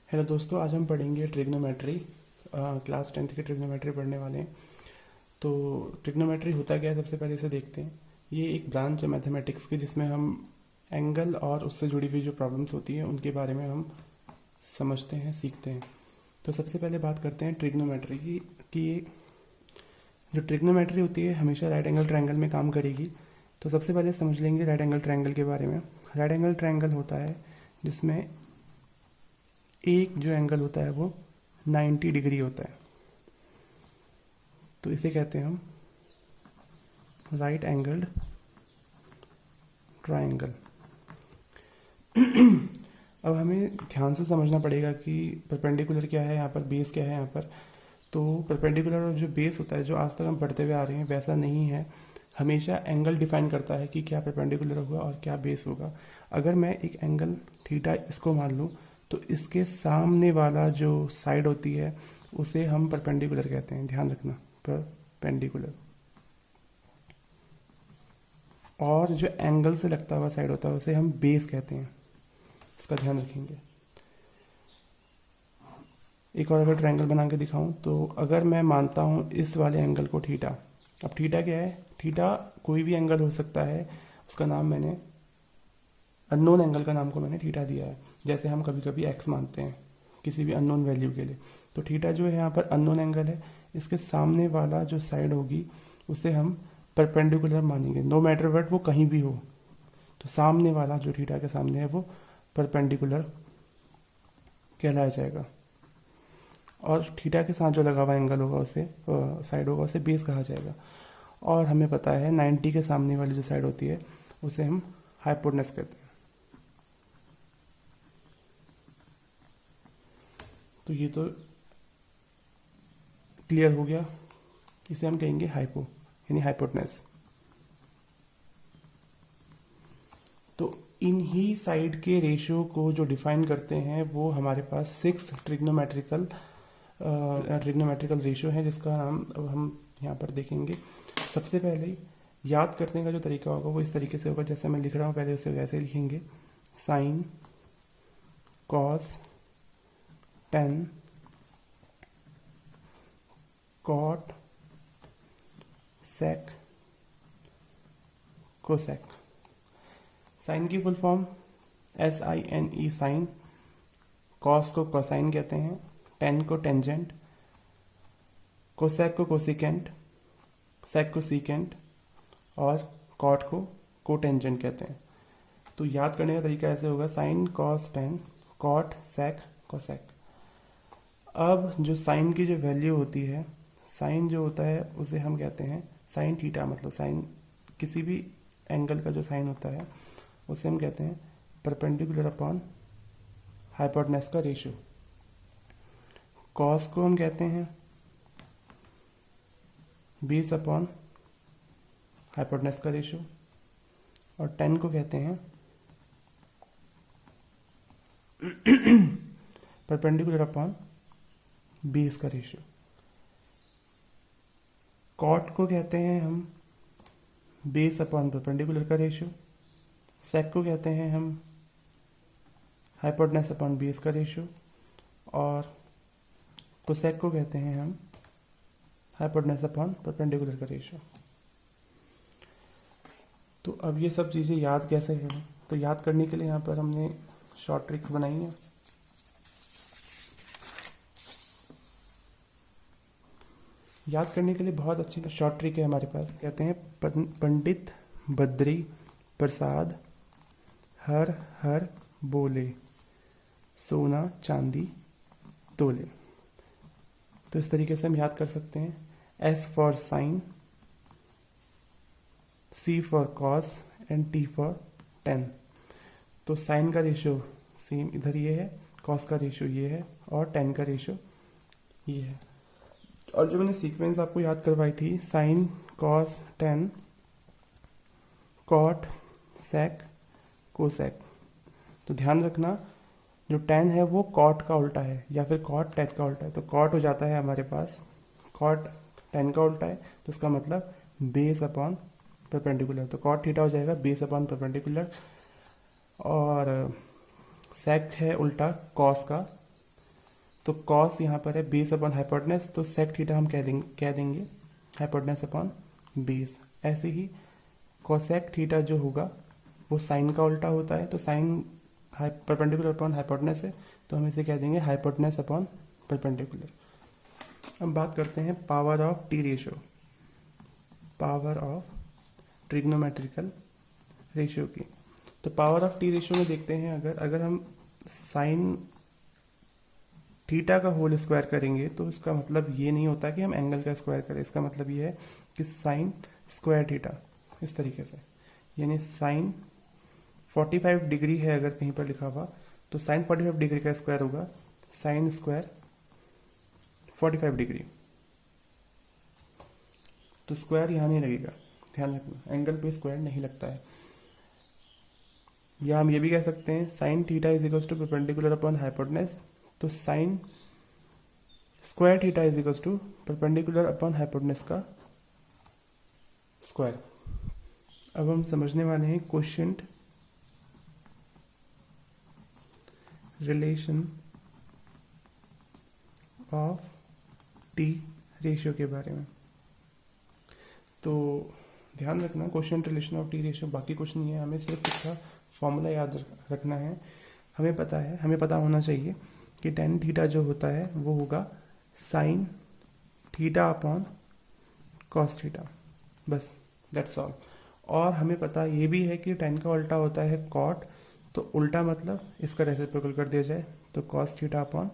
Hello दोस्तों, आज हम पढ़ेंगे ट्रिग्नोमेट्री। क्लास 10th की ट्रिग्नोमेट्री पढ़ने वाले हैं। तो ट्रिग्नोमेट्री होता क्या है, सबसे पहले इसे देखते हैं। ये एक ब्रांच है मैथमेटिक्स की, जिसमें हम एंगल और उससे जुड़ी हुई जो प्रॉब्लम्स होती हैं उनके बारे में हम समझते हैं, सीखते हैं। तो सबसे पहले बात करते हैं ट्रिग्नोमेट्री की कि जो ट्रिग्नोमेट्री होती है हमेशा राइट एंगल ट्रायंगल में काम करेगी। तो सबसे पहले समझ लेंगे राइट एंगल ट्रायंगल के बारे में। राइट एंगल ट्रायंगल होता है जिसमें एक जो एंगल होता है वो 90 डिग्री होता है, तो इसे कहते हैं हम राइट एंगल्ड ट्रायंगल। अब हमें ध्यान से समझना पड़ेगा कि परपेंडिकुलर क्या है यहाँ पर, बेस क्या है यहाँ पर। तो परपेंडिकुलर और जो बेस होता है, जो आज तक हम पढ़ते हुए आ रहे हैं, वैसा नहीं है। हमेशा एंगल डिफाइन करता है कि क्या परपेंडिकुलर होगा और क्या बेस होगा। अगर मैं एक एंगल थीटा इसको मान लूँ, तो इसके सामने वाला जो साइड होती है उसे हम परपेंडिकुलर कहते हैं। ध्यान रखना, परपेंडिकुलर। और जो एंगल से लगता हुआ साइड होता है उसे हम बेस कहते हैं। इसका ध्यान रखेंगे। एक और अगर ट्रायंगल बना के दिखाऊं, तो अगर मैं मानता हूं इस वाले एंगल को थीटा। अब थीटा क्या है? थीटा कोई भी एंगल हो सकता है, उसका नाम मैंने अननोन एंगल का नाम को मैंने थीटा दिया है। जैसे हम कभी कभी एक्स मानते हैं किसी भी अननोन वैल्यू के लिए। तो थीटा जो है यहाँ पर अननोन एंगल है। इसके सामने वाला जो साइड होगी उसे हम परपेंडिकुलर मानेंगे, नो मैटर वट वो कहीं भी हो। तो सामने वाला जो थीटा के सामने है वो परपेंडिकुलर कहलाया जाएगा। और थीटा के साथ जो लगा हुआ एंगल होगा उसे साइड होगा उसे बेस कहा जाएगा। और हमें पता है 90 के सामने वाली जो साइड होती है उसे हम हाइपोटेनस कहते हैं। तो ये तो क्लियर हो गया। इसे हम कहेंगे हाइपो, यानी हाइपोटेनस। तो इन ही साइड के रेशियो को जो डिफाइन करते हैं वो हमारे पास 6 ट्रिग्नोमेट्रिकल रेशियो है, जिसका नाम अब हम यहाँ पर देखेंगे। सबसे पहले याद करने का जो तरीका होगा वो इस तरीके से होगा, जैसे मैं लिख रहा हूँ पहले उसे वैसे लिखेंगे। Sine, cos, tan, cot, sec, cosec. Sine की full form SINE, sine. Cos को कोसाइन कहते हैं, टेन को टेंजेंट, कोसेक को कोसिकेंट, सेक को सीकेंट, और कॉट को कोटेंजेंट कहते हैं। तो याद करने का तरीका ऐसे होगा: sign, cos, tan, cot, sec, cosec. अब जो साइन की जो वैल्यू होती है, साइन जो होता है उसे हम कहते हैं साइन थीटा। मतलब साइन किसी भी एंगल का जो साइन होता है उसे हम कहते हैं परपेंडिकुलर अपॉन हाइपोटेनस का रेशियो। कॉस को हम कहते हैं बेस अपॉन हाइपोटेनस का रेशियो, और टेन को कहते हैं परपेंडिकुलर अपॉन बेस का रेशियो। कॉट को कहते हैं हम बेस अपॉन परपेंडिकुलर का रेशियो। सेक को कहते हैं हम हाइपोटेनस अपॉन बेस का रेशियो, और कोसेक को कहते हैं हम हाइपोटेनस अपॉन परपेंडिकुलर का रेशियो। तो अब ये सब चीज़ें याद कैसे हैं? तो याद करने के लिए यहाँ पर हमने शॉर्ट ट्रिक्स बनाई हैं। याद करने के लिए बहुत अच्छी शॉर्ट ट्रिक है हमारे पास। कहते हैं पंडित बद्री प्रसाद हर हर बोले, सोना चांदी तोले। तो इस तरीके से हम याद कर सकते हैं। S for sine, C for cos, and T for tan. तो साइन का रेशियो सेम इधर ये है, कॉस का रेशियो ये है, और टेन का रेशियो ये है। और जो मैंने सीक्वेंस आपको याद करवाई थी, sign, cos, tan, cot, sec, cosec. तो ध्यान रखना, जो टेन है वो कॉट का उल्टा है, या फिर कॉट टेन का उल्टा है। तो कॉट हो जाता है हमारे पास, कॉट टेन का उल्टा है, तो इसका मतलब बेस अपॉन परपेंडिकुलर। तो कॉट थीटा हो जाएगा बेस अपॉन परपेंडिकुलर। और सेक है उल्टा कॉस का, तो कॉस यहाँ पर है बेस अपॉन हाइपोटेनस, तो सेक थीटा हम कह देंगे हाइपोटेनस अपॉन बेस। ऐसे ही कोसेक थीटा जो होगा वो साइन का उल्टा होता है, तो साइन परपेंडिकुलर अपॉन हाइपोटेनस है, तो हम इसे कह देंगे हाइपोटेनस अपॉन परपेंडिकुलर। अब बात करते हैं power of T ratio, power of trigonometrical ratio की। तो पावर ऑफ टी रेशियो में देखते हैं, अगर हम साइन थीटा का होल स्क्वायर करेंगे तो इसका मतलब ये नहीं होता कि हम एंगल का स्क्वायर करें, इसका मतलब ये है कि साइन स्क्वायर थीटा, इस तरीके से, यानी साइन 45 डिग्री है अगर कहीं पर लिखा हुआ, तो साइन 45 डिग्री का स्क्वायर होगा साइन स्क्वायर 45 डिग्री। तो स्क्वायर यहाँ नहीं लगेगा, ध्यान रखना, एंगल पे स्क्वायर नहीं लगता है। या हम ये भी कह सकते हैं sine theta is equal to perpendicular upon hypotenuse, तो sine square theta is equal to perpendicular upon hypotenuse का स्क्वायर। अब हम समझने वाले हैं quotient relation of T ratio के बारे में। तो ध्यान रखना, quotient relation of T ratio बाकी कुछ नहीं है, हमें सिर्फ इसका फॉर्मूला याद रखना है। हमें पता होना चाहिए कि टेन थीटा जो होता है वो होगा sine theta upon cos theta, बस दैट्स ऑल। और हमें पता ये भी है कि टेन का उल्टा होता है कॉट, तो उल्टा मतलब इसका रेसिप्रोकल कर दिया जाए, तो cos theta upon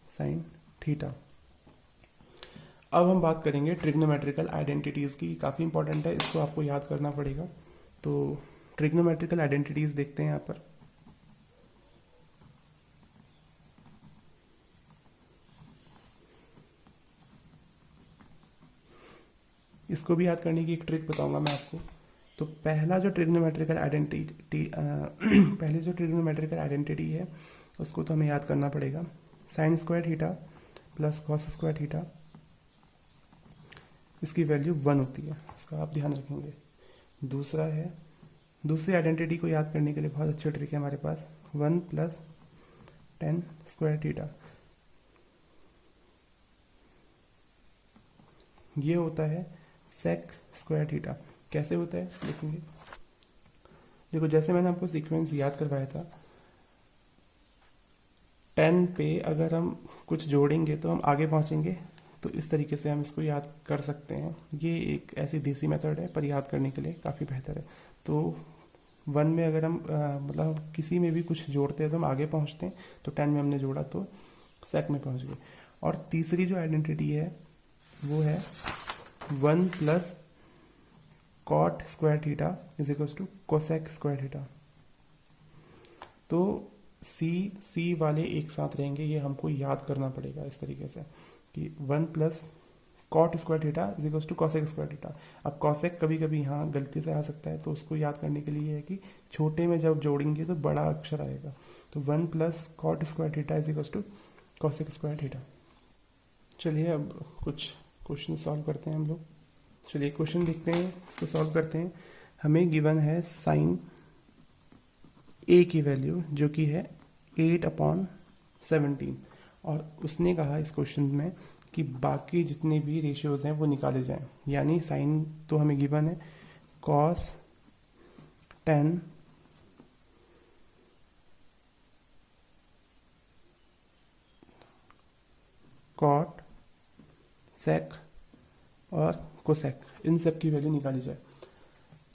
sine theta. अब हम बात करेंगे ट्रिग्नोमेट्रिकल आइडेंटिटीज़ की, काफ़ी इंपॉर्टेंट है, इसको आपको याद करना पड़ेगा। तो ट्रिग्नोमेट्रिकल आइडेंटिटीज़ देखते हैं यहाँ पर। इसको भी याद करने की एक ट्रिक बताऊंगा मैं आपको। तो पहला जो ट्रिग्नोमेट्रिकल आइडेंटिटी है उसको तो हमें याद करना पड़ेगा, sign square theta plus cos square theta, इसकी वैल्यू 1 होती है, इसका आप ध्यान रखेंगे। दूसरी आइडेंटिटी को याद करने के लिए बहुत अच्छी ट्रिक है हमारे पास, 1 प्लस टेन स्क्वायर थीटा, ये होता है सेक स्क्वायर थीटा। कैसे होता है देखेंगे, देखो जैसे मैंने आपको सीक्वेंस याद करवाया था, 10 पे अगर हम कुछ जोड़ेंगे तो हम आगे पहुंचेंगे, तो इस तरीके से हम इसको याद कर सकते हैं। ये एक ऐसी देसी मेथड है पर याद करने के लिए काफ़ी बेहतर है। तो 1 में अगर हम मतलब किसी में भी कुछ जोड़ते हैं तो हम आगे पहुंचते हैं, तो 10 में हमने जोड़ा तो सेक में पहुंच गए। और तीसरी जो आइडेंटिटी है वो है 1 plus cot square theta is equal to cosec square theta. तो सी वाले एक साथ रहेंगे, ये हमको याद करना पड़ेगा इस तरीके से कि 1 plus cot square theta is equal to cosec square theta. अब कॉसेक कभी कभी यहाँ गलती से आ सकता है, तो उसको याद करने के लिए है कि छोटे में जब जोड़ेंगे तो बड़ा अक्षर आएगा, तो 1 plus cot square theta is equal to cosec square theta. चलिए अब कुछ क्वेश्चन सॉल्व करते हैं हम लोग। चलिए क्वेश्चन देखते हैं, इसको सॉल्व करते हैं। हमें गिवन है साइन ए की वैल्यू जो कि है 8/17, और उसने कहा इस क्वेश्चन में कि बाकी जितने भी रेशियोज हैं वो निकाले जाएं। यानी साइन तो हमें गिवन है कॉस 10 कॉट सेक और कोसेक, इन सब की वैल्यू निकाली जाए।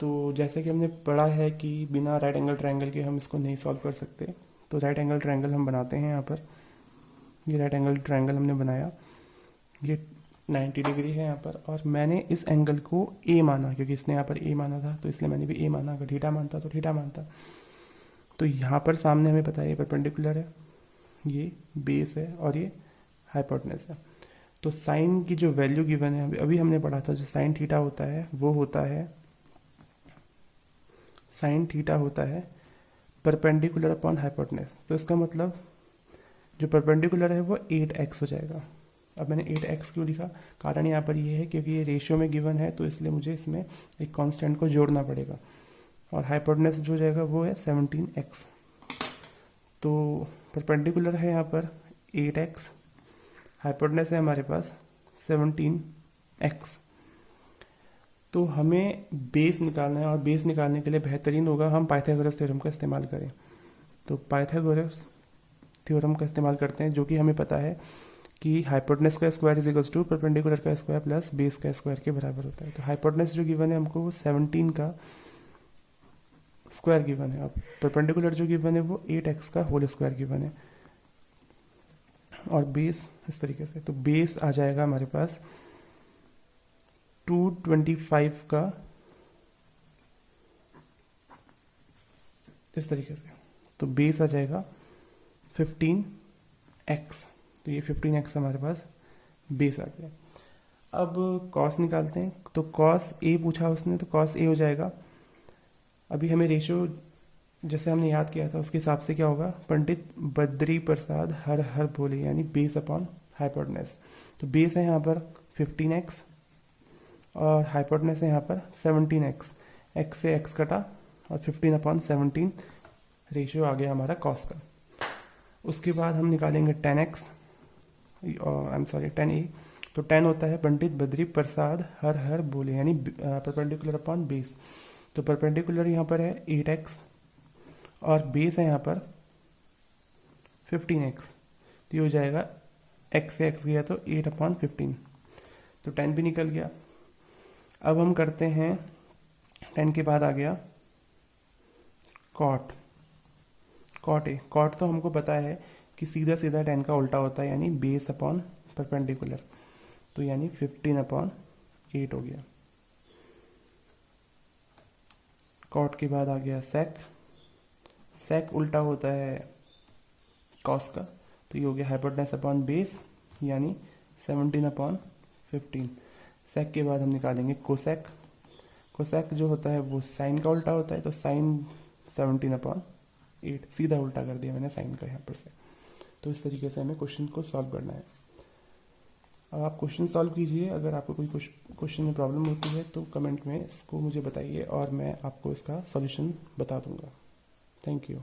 तो जैसे कि हमने पढ़ा है कि बिना राइट एंगल ट्रायंगल के हम इसको नहीं सॉल्व कर सकते, तो राइट एंगल ट्रायंगल हम बनाते हैं। यहाँ पर ये राइट एंगल ट्रायंगल हमने बनाया, ये 90 डिग्री है यहाँ पर, और मैंने इस एंगल को ए माना क्योंकि इसने यहाँ पर ए माना था, तो इसलिए मैंने भी ए माना। अगर थीटा मानता तो थीटा मानता। तो यहाँ पर सामने हमें पता है ये परपेंडिकुलर है, ये बेस है और ये हाइपोटेनस है। तो साइन की जो वैल्यू गिवन है, अभी हमने पढ़ा था, जो साइन थीटा होता है वो होता है, साइन थीटा होता है परपेंडिकुलर अपॉन हाइपोटेनस। तो इसका मतलब जो परपेंडिकुलर है वो 8x हो जाएगा। अब मैंने 8x क्यों लिखा, कारण यहाँ पर ये है क्योंकि ये रेशियो में गिवन है, तो इसलिए मुझे इसमें एक कांस्टेंट को जोड़ना पड़ेगा, और हाइपोटेनस जो हो जाएगा वो है 17x। तो परपेंडिकुलर है यहाँ पर 8x, हाइपोटेनस है हमारे पास 17x। तो हमें बेस निकालना है और बेस निकालने के लिए बेहतरीन होगा हम पाइथागोरस थ्योरम का इस्तेमाल करें। तो पाइथागोरस थ्योरम का इस्तेमाल करते हैं, जो कि हमें पता है कि हाइपोटेनस का square is equals to perpendicular का स्क्वायर प्लस बेस का स्क्वायर के बराबर होता है। तो हाइपोटेनस जो गिवन है हमको वो 17 का स्क्वायर गिवन है, अब परपेंडिकुलर जो गिवन है वो 8x का होल स्क्वायर गिवन है, और बेस इस तरीके से। तो बेस आ जाएगा हमारे पास 225 का इस तरीके से। तो बेस आ जाएगा 15x। तो ये 15x हमारे पास बेस आ गया। अब कॉस निकालते हैं। तो कॉस ए पूछा उसने, तो कॉस ए हो जाएगा, अभी हमें रेशो जैसे हमने याद किया था उसके हिसाब से क्या होगा, पंडित बद्री प्रसाद हर हर बोले, यानी बेस अपॉन हाइपोटेनस। तो बेस है यहाँ पर 15x और हाइपोटेनस है यहाँ पर 17x। x से x कटा और 15/17 रेशियो आ गया हमारा कॉस का। उसके बाद हम निकालेंगे 10x, I am sorry 10a। तो 10 होता है पंडित बद्री प्रसाद हर हर बोले, यानी परपेंडिकुलर अपॉन बेस। तो परपेंडिकुलर यहाँ पर है 8x और बेस है यहाँ पर 15x। तो ये हो जाएगा x से x गया तो 8/15। तो 10 भी निकल गया। अब हम करते हैं 10 के बाद आ गया कॉट ए। कॉट तो हमको पता है कि सीधा सीधा 10 का उल्टा होता है, यानी बेस अपॉन परपेंडिकुलर। तो यानी 15/8 हो गया। कॉट के बाद आ गया सेक उल्टा होता है कॉस का, तो ये हो गया हाइपोटेनस अपॉन बेस, यानी 17/15। सेक के बाद हम निकालेंगे कोसेक जो होता है वो साइन का उल्टा होता है, तो साइन 17/8। सीधा उल्टा कर दिया मैंने साइन का यहाँ पर से। तो इस तरीके से हमें क्वेश्चन को सॉल्व करना है। अब आप क्वेश्चन सॉल्व कीजिए। अगर आपको कोई क्वेश्चन में प्रॉब्लम होती है तो कमेंट में इसको मुझे बताइए और मैं आपको इसका सॉल्यूशन बता दूंगा। Thank you.